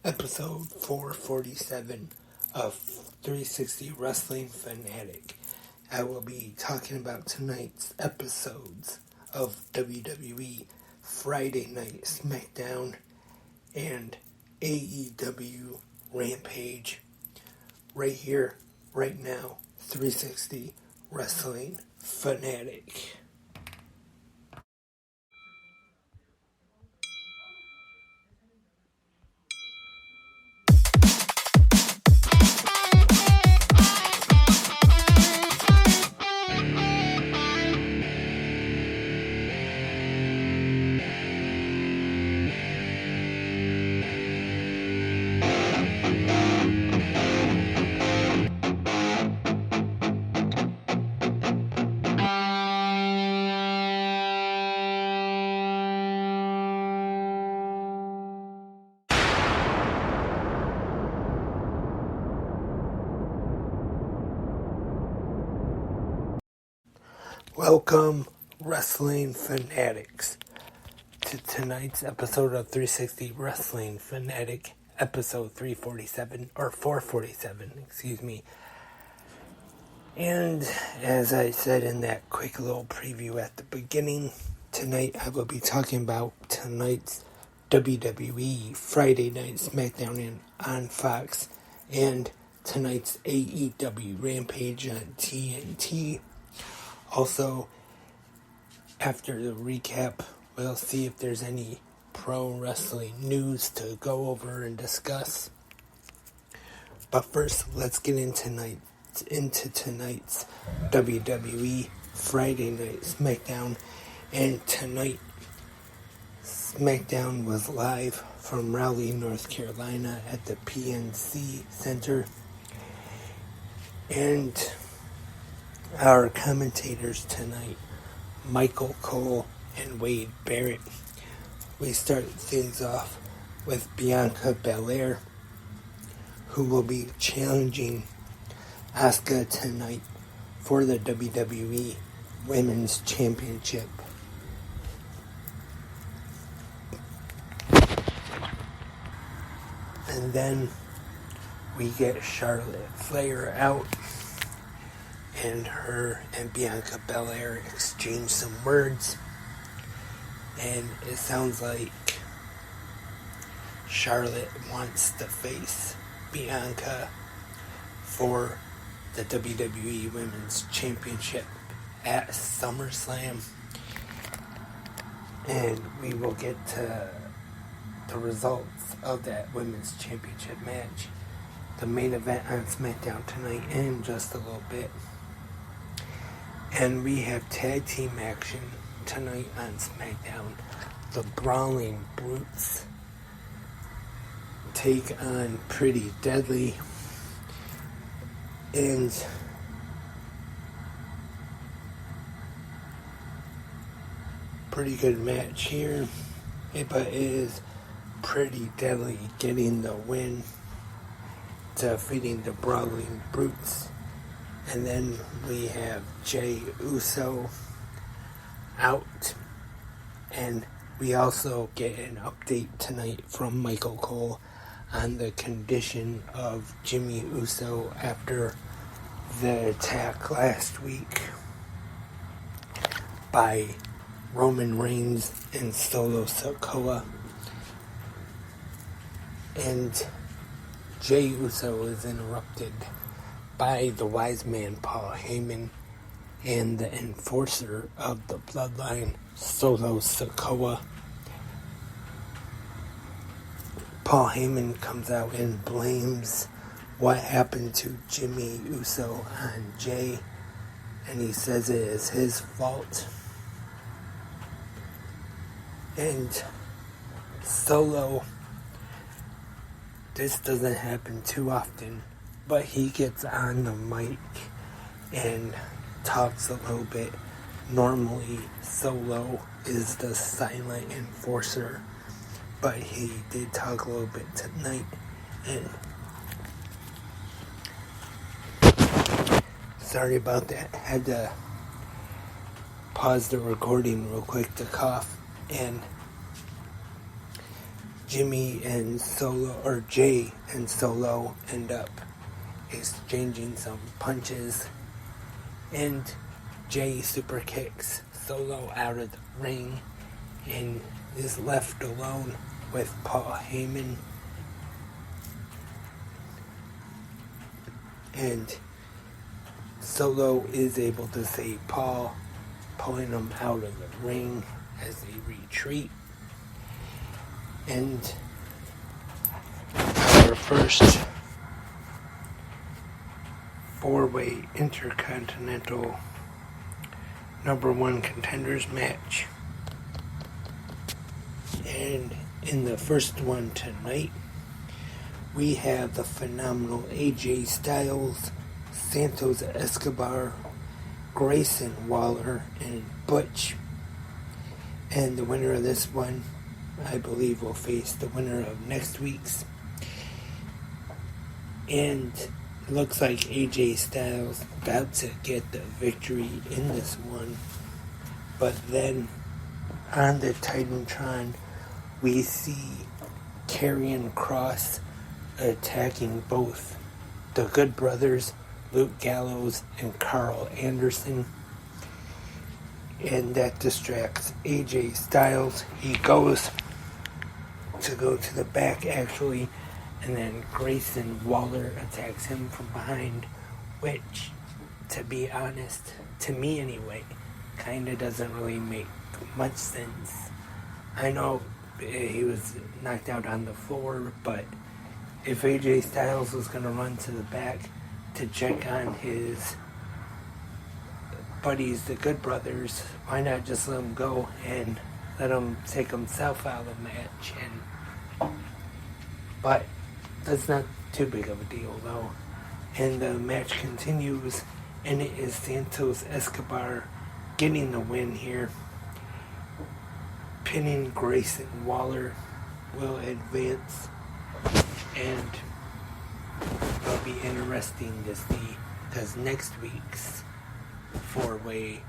episode 447 of 360 Wrestling Fanatic. I will be talking about tonight's episodes of WWE Friday Night Smackdown and AEW Rampage right here, right now, 360 Wrestling Fanatic. Welcome, Wrestling Fanatics, to tonight's episode of 360 Wrestling Fanatic, episode 447, excuse me. And as I said in that quick little preview at the beginning, tonight I will be talking about tonight's WWE Friday Night Smackdown on Fox and tonight's AEW Rampage on TNT. Also, after the recap, we'll see if there's any pro wrestling news to go over and discuss. But first, let's get into tonight's WWE Friday Night Smackdown. And tonight, Smackdown was live from Raleigh, North Carolina at the PNC Center. And our commentators tonight, Michael Cole and Wade Barrett. We start things off with Bianca Belair, who will be challenging Asuka tonight for the WWE Women's Championship. And then we get Charlotte Flair out, and her and Bianca Belair exchange some words, and it sounds like Charlotte wants to face Bianca for the WWE Women's Championship at SummerSlam, and we will get to the results of that Women's Championship match, the main event on SmackDown tonight, in just a little bit. And we have tag team action tonight on SmackDown. The Brawling Brutes take on Pretty Deadly. And pretty good match here. But it is Pretty Deadly getting the win, defeating the Brawling Brutes. And then we have Jey Uso out. And we also get an update tonight from Michael Cole on the condition of Jimmy Uso after the attack last week by Roman Reigns and Solo Sikoa. And Jey Uso is interrupted by the wise man Paul Heyman and the enforcer of the bloodline, Solo Sikoa. Paul Heyman comes out and blames what happened to Jimmy Uso on Jey, and he says it is his fault. And Solo, this doesn't happen too often, but he gets on the mic and talks a little bit. Normally, Solo is the silent enforcer, but he did talk a little bit tonight. And sorry about that. Had to pause the recording real quick to cough. And Jay and Solo end up exchanging some punches, and Jay super kicks Solo out of the ring and is left alone with Paul Heyman. And Solo is able to save Paul, pulling him out of the ring as they retreat. And our first four-way Intercontinental #1 contenders match. And in the first one tonight, we have the phenomenal AJ Styles, Santos Escobar, Grayson Waller, and Butch. And the winner of this one, I believe, will face the winner of next week's. And it looks like AJ Styles about to get the victory in this one. But then on the Titantron, we see Karrion Kross attacking both the Good Brothers, Luke Gallows and Carl Anderson. And that distracts AJ Styles. He goes to the back, actually, and then Grayson Waller attacks him from behind, which, to be honest, to me anyway, kind of doesn't really make much sense. I know he was knocked out on the floor, but if AJ Styles was going to run to the back to check on his buddies, the Good Brothers, why not just let him go and let him take himself out of the match? But that's not too big of a deal, though. And the match continues, and it is Santos Escobar getting the win here. Pinning Grayson Waller will advance, and it'll be interesting to see, because next week's four-way,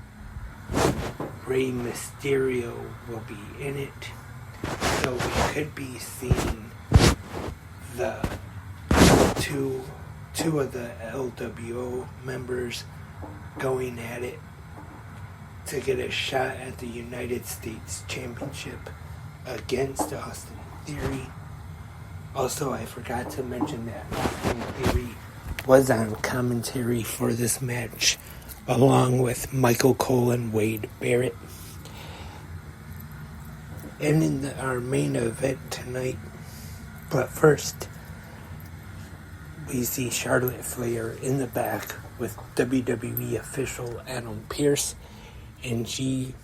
Rey Mysterio will be in it, so we could be seeing the two of the LWO members going at it to get a shot at the United States Championship against Austin Theory. Also, I forgot to mention that Austin Theory was on commentary for this match, along with Michael Cole and Wade Barrett. And in our main event tonight, but first, we see Charlotte Flair in the back with WWE official Adam Pearce, and she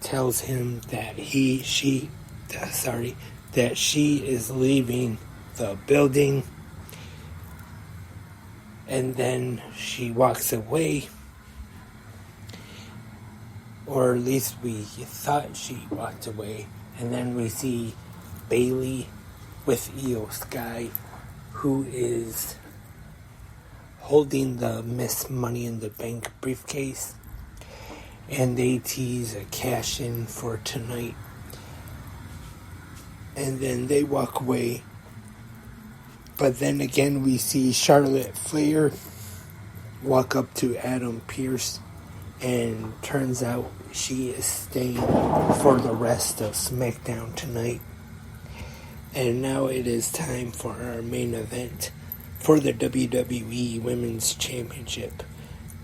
tells him that she is leaving the building, and then she walks away, or at least we thought she walked away, and then we see Bayley with Io Sky, who is holding the Miss Money in the Bank briefcase, and they tease a cash-in for tonight. And then they walk away. But then again, we see Charlotte Flair walk up to Adam Pearce, and turns out she is staying for the rest of Smackdown tonight. And now it is time for our main event for the WWE Women's Championship.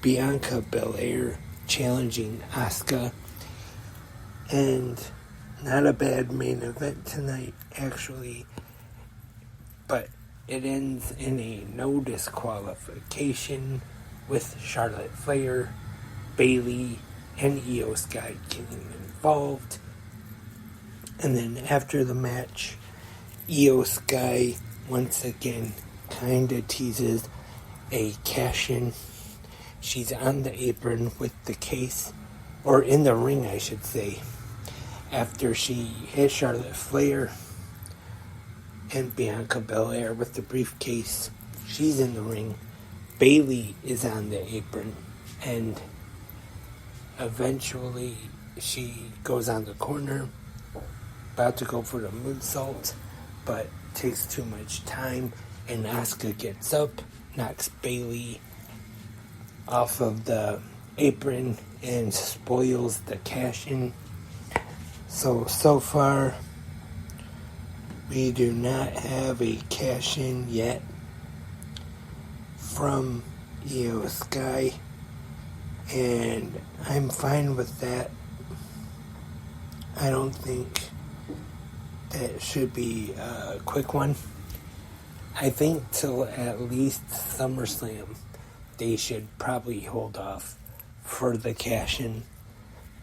Bianca Belair challenging Asuka. And not a bad main event tonight, actually. But it ends in a no disqualification with Charlotte Flair, Bayley, and Io Sky getting involved. And then after the match, Io Sky once again kind of teases a cash-in. She's on the apron with the case, or in the ring I should say, after she hit Charlotte Flair and Bianca Belair with the briefcase. She's in the ring. Bayley is on the apron, and eventually she goes on the corner, about to go for the moonsault, but takes too much time, and Asuka gets up, knocks Bayley off of the apron, and spoils the cash-in. So far, we do not have a cash-in yet from Io Sky, and I'm fine with that. I don't think that should be a quick one. I think till at least SummerSlam, they should probably hold off for the cash-in.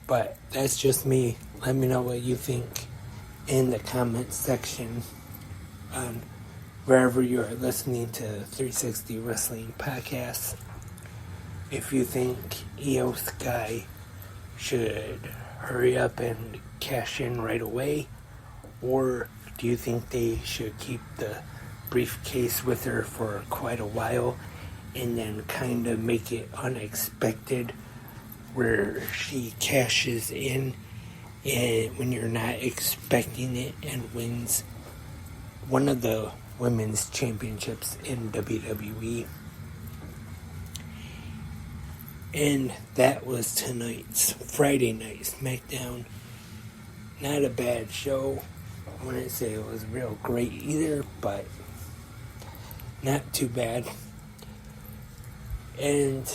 But that's just me. Let me know what you think in the comments section on wherever you are listening to 360 Wrestling Podcasts. If you think Io Sky should hurry up and cash in right away, or do you think they should keep the briefcase with her for quite a while and then kind of make it unexpected where she cashes in and when you're not expecting it and wins one of the women's championships in WWE? And that was tonight's Friday Night Smackdown. Not a bad show. I wouldn't say it was real great either, but not too bad. And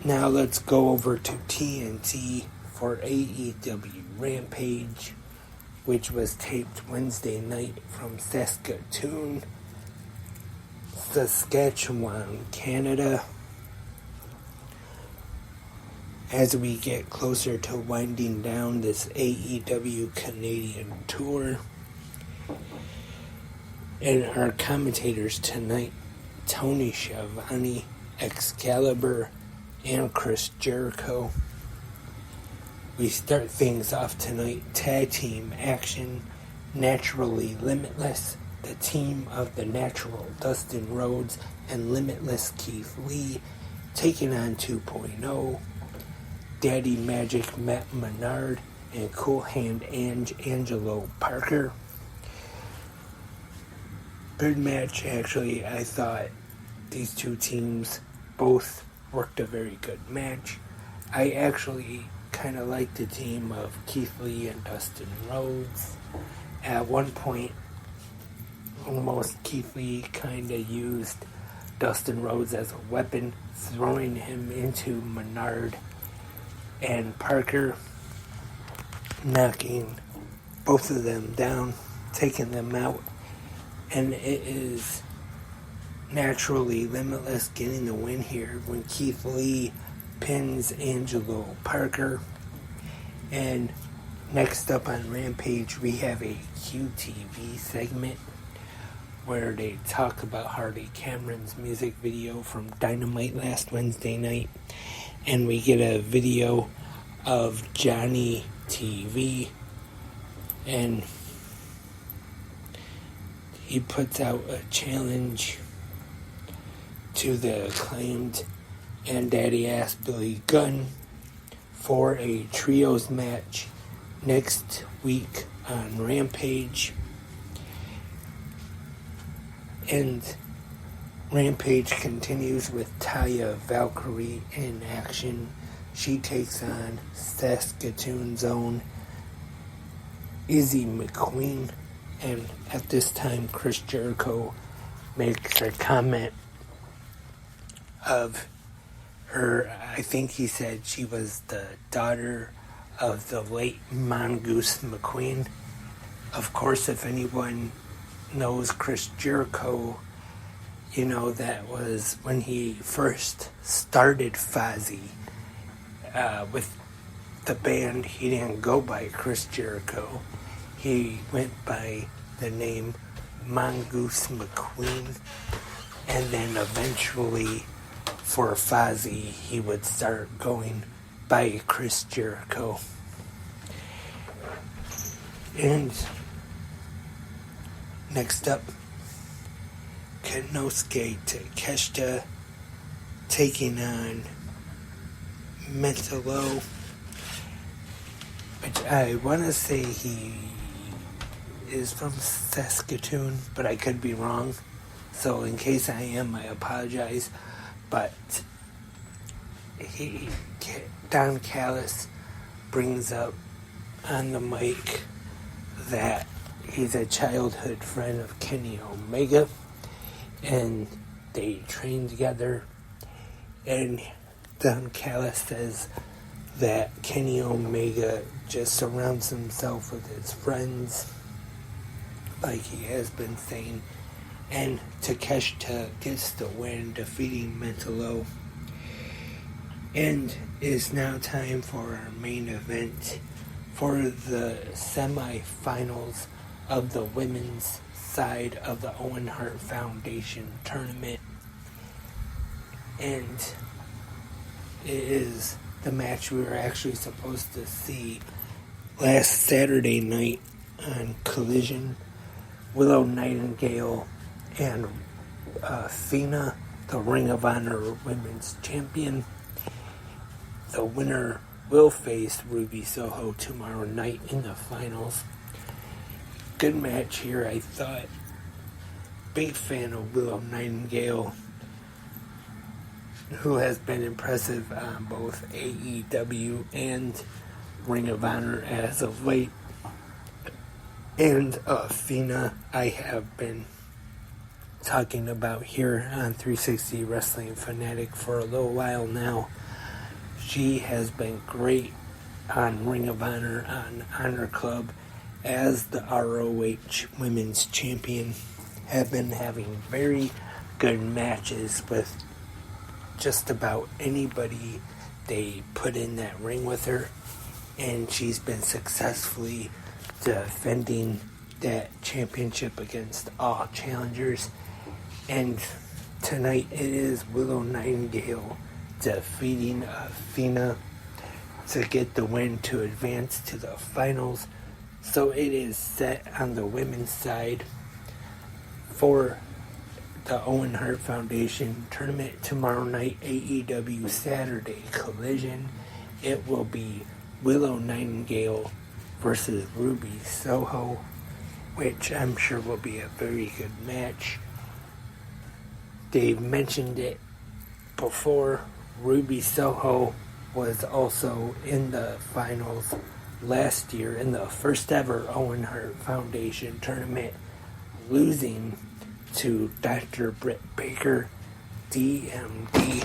now let's go over to TNT for AEW Rampage, which was taped Wednesday night from Saskatoon, Saskatchewan, Canada. As we get closer to winding down this AEW Canadian tour. And our commentators tonight, Tony Schiavone, Excalibur, and Chris Jericho. We start things off tonight, tag team action, Naturally Limitless, the team of the Natural, Dustin Rhodes, and Limitless Keith Lee, taking on 2.0, Daddy Magic Matt Menard, and Cool Hand Angelo Parker. Good match, actually. I thought these two teams both worked a very good match. I actually kind of liked the team of Keith Lee and Dustin Rhodes. At one point, almost Keith Lee kind of used Dustin Rhodes as a weapon, throwing him into Menard and Parker, knocking both of them down, taking them out. And it is Naturally Limitless getting the win here when Keith Lee pins Angelo Parker. And next up on Rampage, we have a QTV segment where they talk about Harley Cameron's music video from Dynamite last Wednesday night. And we get a video of Johnny TV, and he puts out a challenge to the Acclaimed and Daddy Ass Billy Gunn for a trios match next week on Rampage. And Rampage continues with Taya Valkyrie in action. She takes on Saskatoon's own Izzy McQueen. And at this time, Chris Jericho makes a comment of her. I think he said she was the daughter of the late Mongoose McQueen. Of course, if anyone knows Chris Jericho, you know that was when he first started Fozzy with the band. He didn't go by Chris Jericho. He went by the name Mongoose McQueen, and then eventually for Fozzy he would start going by Chris Jericho. And next up, Konosuke Takeshita taking on Mentalo, which I want to say he is from Saskatoon, but I could be wrong. So in case I am, I apologize. But Don Callis brings up on the mic that he's a childhood friend of Kenny Omega, and they train together. And Don Callis says that Kenny Omega just surrounds himself with his friends, like he has been saying. And Takeshita gets the win, defeating Mentalo. And it's now time for our main event for the semi-finals of the women's side of the Owen Hart Foundation tournament. And it is the match we were actually supposed to see last Saturday night on Collision. Willow Nightingale and Athena, the Ring of Honor Women's Champion. The winner will face Ruby Soho tomorrow night in the finals. Good match here, I thought. Big fan of Willow Nightingale, who has been impressive on both AEW and Ring of Honor as of late. And Athena, I have been talking about here on 360 Wrestling Fanatic for a little while now. She has been great on Ring of Honor, on Honor Club, as the ROH Women's Champion. Have been having very good matches with just about anybody they put in that ring with her, and she's been successfully defending that championship against all challengers. And tonight it is Willow Nightingale defeating Athena to get the win to advance to the finals. So it is set on the women's side for the Owen Hart Foundation tournament tomorrow night. AEW Saturday Collision. It will be Willow Nightingale versus Ruby Soho, which I'm sure will be a very good match. They've mentioned it before. Ruby Soho was also in the finals last year in the first ever Owen Hart Foundation tournament, losing to Dr. Britt Baker, DMD.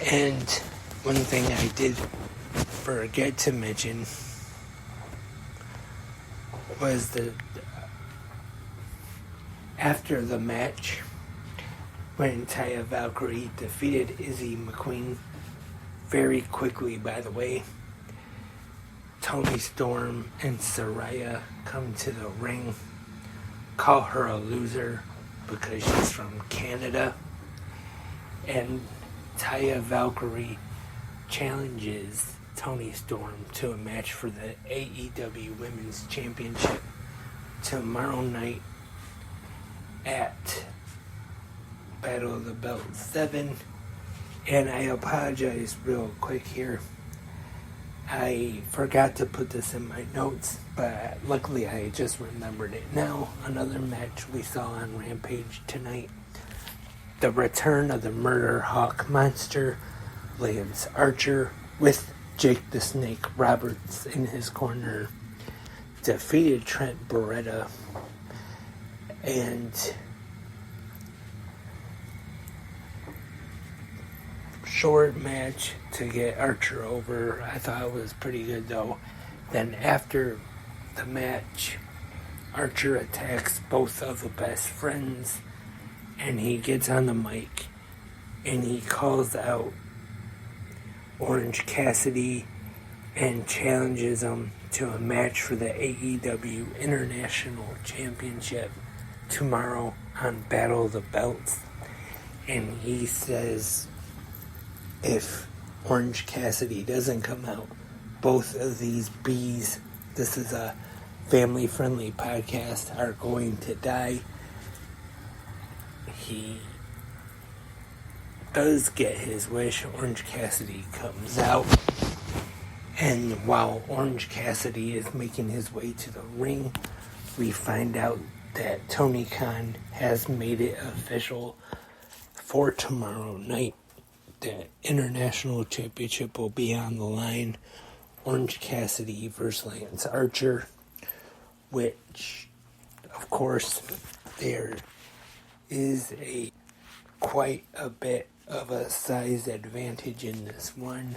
And one thing I did forget to mention was that after the match, when Taya Valkyrie defeated Izzy McQueen very quickly, by the way, Toni Storm and Saraya come to the ring, call her a loser because she's from Canada, and Taya Valkyrie challenges Toni Storm to a match for the AEW Women's Championship tomorrow night at Battle of the Belt 7. And I apologize real quick here. I forgot to put this in my notes, but luckily I just remembered it now. Another match we saw on Rampage tonight. The return of the Murder Hawk Monster, Lance Archer, with Jake the Snake Roberts in his corner, defeated Trent Beretta, and short match to get Archer over. I thought it was pretty good though. Then after the match, Archer attacks both of the best friends, and he gets on the mic and he calls out Orange Cassidy and challenges him to a match for the AEW International Championship tomorrow on Battle of the Belts. And he says if Orange Cassidy doesn't come out, both of these bees, this is a family-friendly podcast, are going to die. He does get his wish. Orange Cassidy comes out, And while Orange Cassidy is making his way to the ring, we find out that Tony Khan has made it official for tomorrow night. The International Championship will be on the line. Orange Cassidy versus Lance Archer, which, of course, there is quite a bit of a size advantage in this one,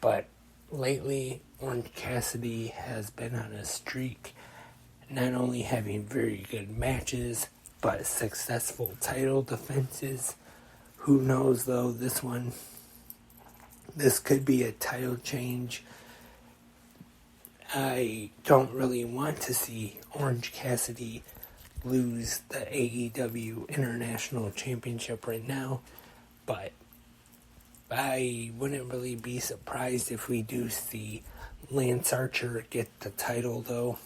but lately Orange Cassidy has been on a streak, not only having very good matches, but successful title defenses. Who knows though, this could be a title change. I don't really want to see Orange Cassidy lose the AEW International Championship right now, but I wouldn't really be surprised if we do see Lance Archer get the title though.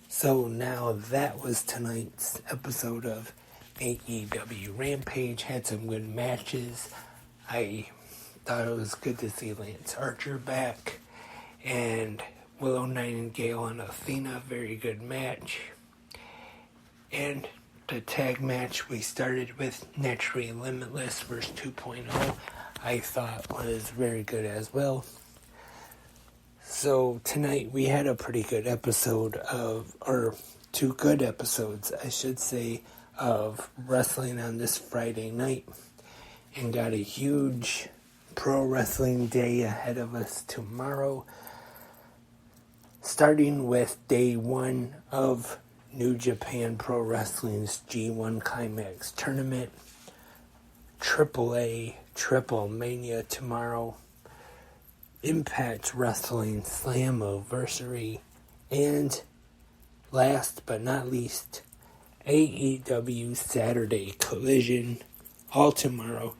So now that was tonight's episode of AEW Rampage. Had some good matches. I thought it was good to see Lance Archer back, and Willow Nightingale and Athena, very good match. And the tag match we started with, Naturally Limitless vs. 2.0, I thought was very good as well. So tonight we had a pretty good episode or two good episodes, I should say, of wrestling on this Friday night, and got a huge pro wrestling day ahead of us tomorrow, starting with day one of New Japan Pro Wrestling's G1 Climax Tournament, AAA Triple Mania tomorrow, Impact Wrestling Slammiversary, and last but not least, AEW Saturday Collision, all tomorrow.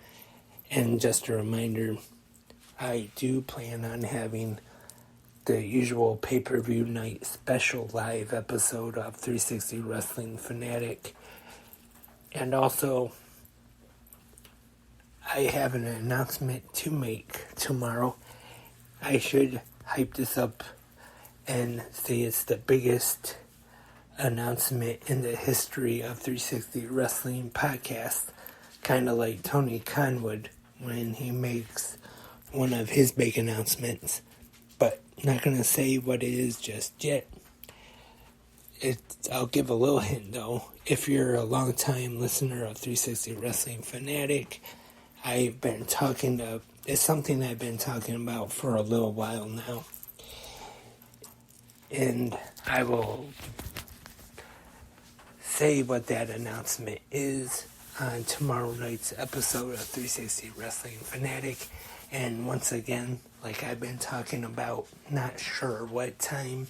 And just a reminder, I do plan on having the usual pay-per-view night special live episode of 360 Wrestling Fanatic. And also, I have an announcement to make tomorrow. I should hype this up and say it's the biggest announcement in the history of 360 Wrestling Podcast, kind of like Tony Khan would when he makes one of his big announcements, but not going to say what it is just yet. I'll give a little hint though. If you're a long-time listener of 360 Wrestling Fanatic, it's something I've been talking about for a little while now. And I will say what that announcement is on tomorrow night's episode of 360 Wrestling Fanatic. And once again, like I've been talking about, not sure what time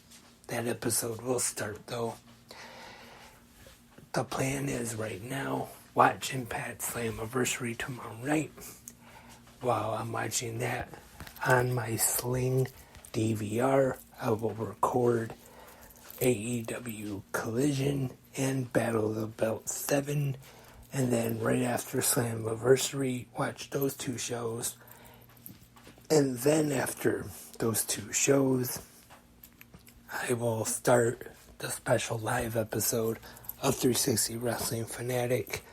that episode will start though. The plan is right now, watch Impact Slammiversary tomorrow night. While I'm watching that on my Sling DVR, I will record AEW Collision and Battle of the Belt 7, and then right after Slammiversary, watch those two shows. And then after those two shows, I will start the special live episode of 360 Wrestling Fanatic.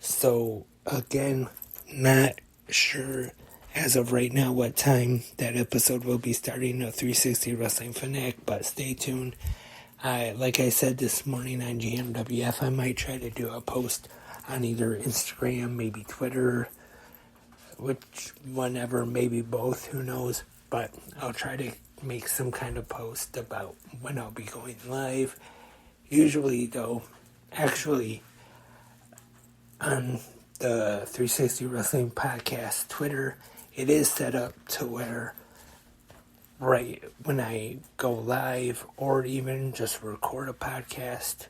So again, not sure as of right now what time that episode will be starting of 360 Wrestling Fanatic, but stay tuned. Like I said this morning on GMWF, I might try to do a post on either Instagram, maybe Twitter, whenever, maybe both, who knows, but I'll try to make some kind of post about when I'll be going live. Usually though, actually, on the 360 Wrestling Podcast Twitter, it is set up to where right when I go live or even just record a podcast,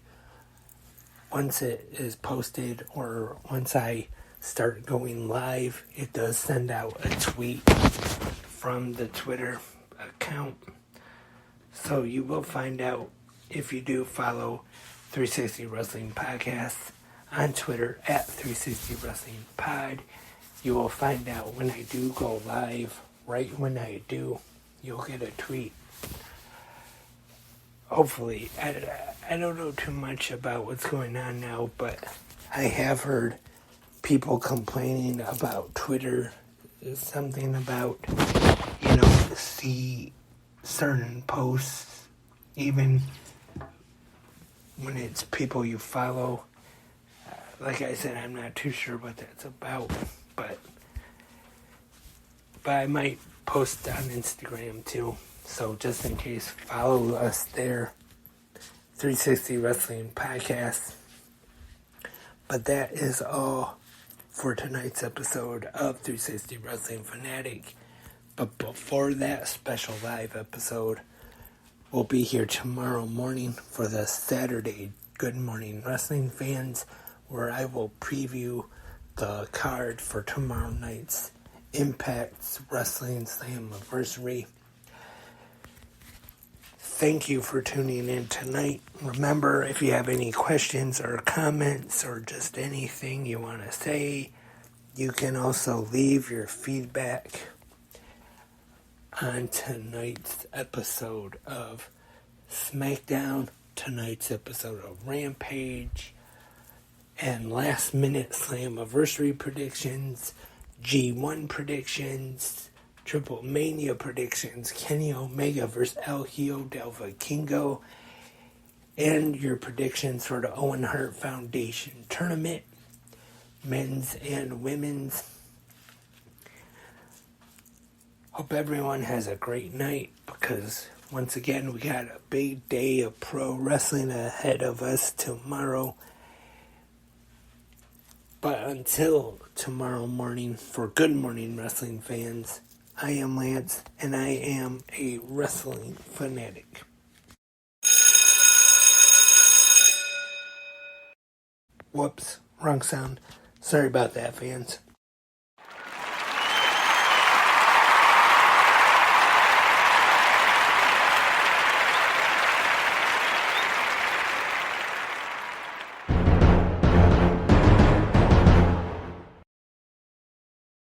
once it is posted or once I start going live, it does send out a tweet from the Twitter account. So you will find out if you do follow 360 Wrestling Podcast on Twitter at 360 Wrestling Pod. You will find out when I do go live right when I do, you'll get a tweet. Hopefully, I don't know too much about what's going on now, but I have heard people complaining about Twitter. Something about, see certain posts, even when it's people you follow. Like I said, I'm not too sure what that's about, but I might post on Instagram too. So just in case, follow us there. 360 Wrestling Podcast. But that is all for tonight's episode of 360 Wrestling Fanatic. But before that special live episode, we'll be here tomorrow morning for the Saturday Good Morning Wrestling Fans, where I will preview the card for tomorrow night's Impact's Wrestling Slammiversary. Thank you for tuning in tonight. Remember, if you have any questions or comments or just anything you want to say, you can also leave your feedback on tonight's episode of Smackdown, tonight's episode of Rampage, and last minute Slammiversary predictions, G1 predictions, Triple Mania predictions, Kenny Omega vs. El Hijo del Vikingo, and your predictions for the Owen Hart Foundation tournament, men's and women's. Hope everyone has a great night, because once again we got a big day of pro wrestling ahead of us tomorrow. But until tomorrow morning, for Good Morning Wrestling Fans, I am Lance, and I am a wrestling fanatic. Whoops, wrong sound. Sorry about that, fans.